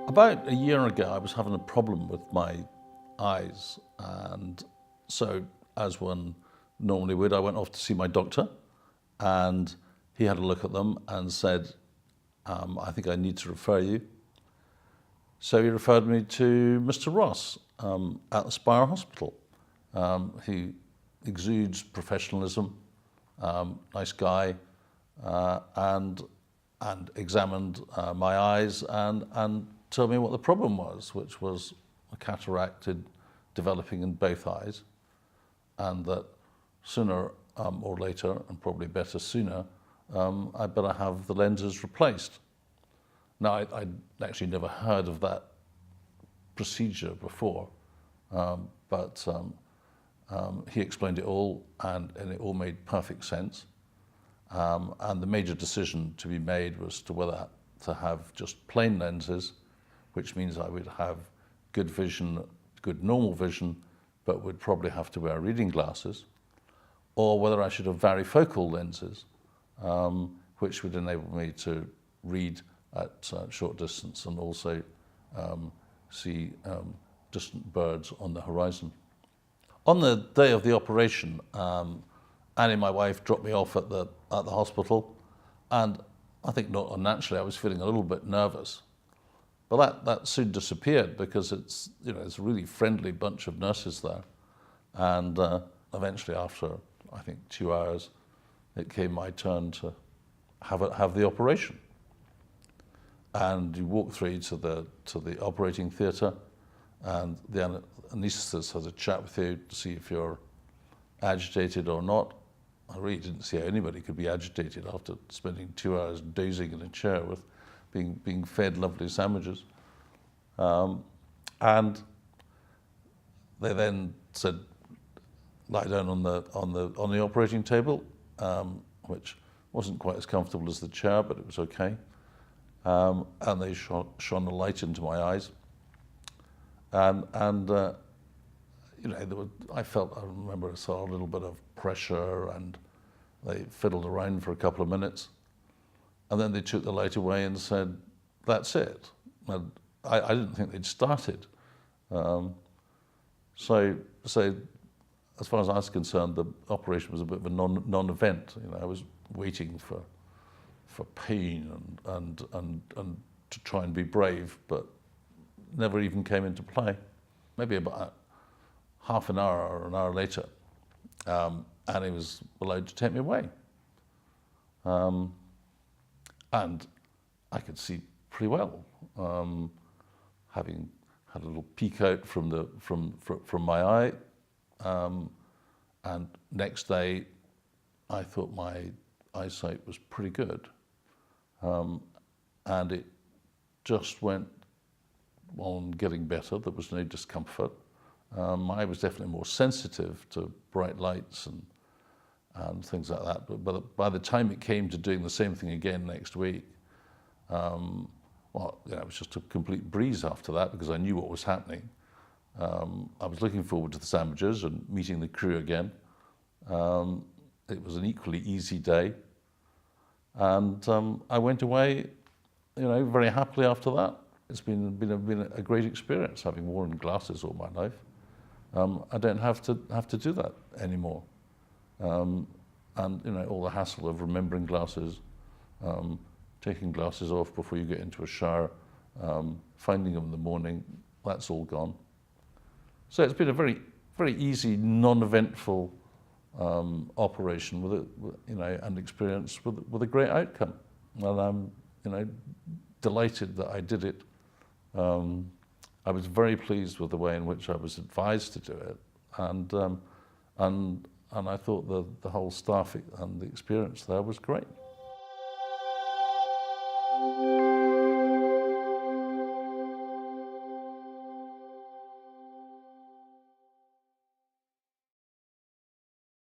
About a year ago, I was having a problem with my eyes, and so, as one normally would, I went off to see my doctor, and he had a look at them and said, I think I need to refer you. So he referred me to Mr. Ross at the Spire Hospital. He exudes professionalism, nice guy, and examined my eyes and told me what the problem was, which was a cataract developing in both eyes, and that sooner or later, and probably better sooner, I'd better have the lenses replaced. Now, I'd actually never heard of that procedure before, but he explained it all, and it all made perfect sense. And the major decision to be made was to whether to have just plain lenses, which means I would have good vision, good normal vision, but would probably have to wear reading glasses, or whether I should have varifocal lenses, which would enable me to read at short distance and also see distant birds on the horizon. On the day of the operation, Annie, my wife, dropped me off at the hospital, and I think not unnaturally I was feeling a little bit nervous. But that soon disappeared because it's a really friendly bunch of nurses there, and eventually, after I think 2 hours, it came my turn to have the operation. And you walk through to the operating theatre, and the anaesthetist has a chat with you to see if you're agitated or not. I really didn't see how anybody could be agitated after spending 2 hours dozing in a chair with being fed lovely sandwiches. And they then said, lie down on the operating table, which wasn't quite as comfortable as the chair, but it was okay. And they shone a light into my eyes, and I remember I saw a little bit of pressure, and they fiddled around for a couple of minutes, and then they took the light away and said, "That's it." And I didn't think they'd started. So as far as I was concerned, the operation was a bit of a non-event. I was waiting for pain and to try and be brave, but never even came into play. Maybe about half an hour or an hour later, Annie was allowed to take me away. And I could see pretty well, having had a little peek out from my eye. And next day, I thought my eyesight was pretty good. And it just went on getting better. There was no discomfort. I was definitely more sensitive to bright lights and things like that. But by the time it came to doing the same thing again next week, it was just a complete breeze after that, because I knew what was happening. I was looking forward to the sandwiches and meeting the crew again. It was an equally easy day. And I went away, very happily after that. It's been a great experience, having worn glasses all my life. I don't have to do that anymore. And all the hassle of remembering glasses, taking glasses off before you get into a shower, finding them in the morning, that's all gone. So it's been a very, very easy, non-eventful operation and experience with a great outcome. And I'm, delighted that I did it. I was very pleased with the way in which I was advised to do it, and I thought the whole staff and the experience there was great.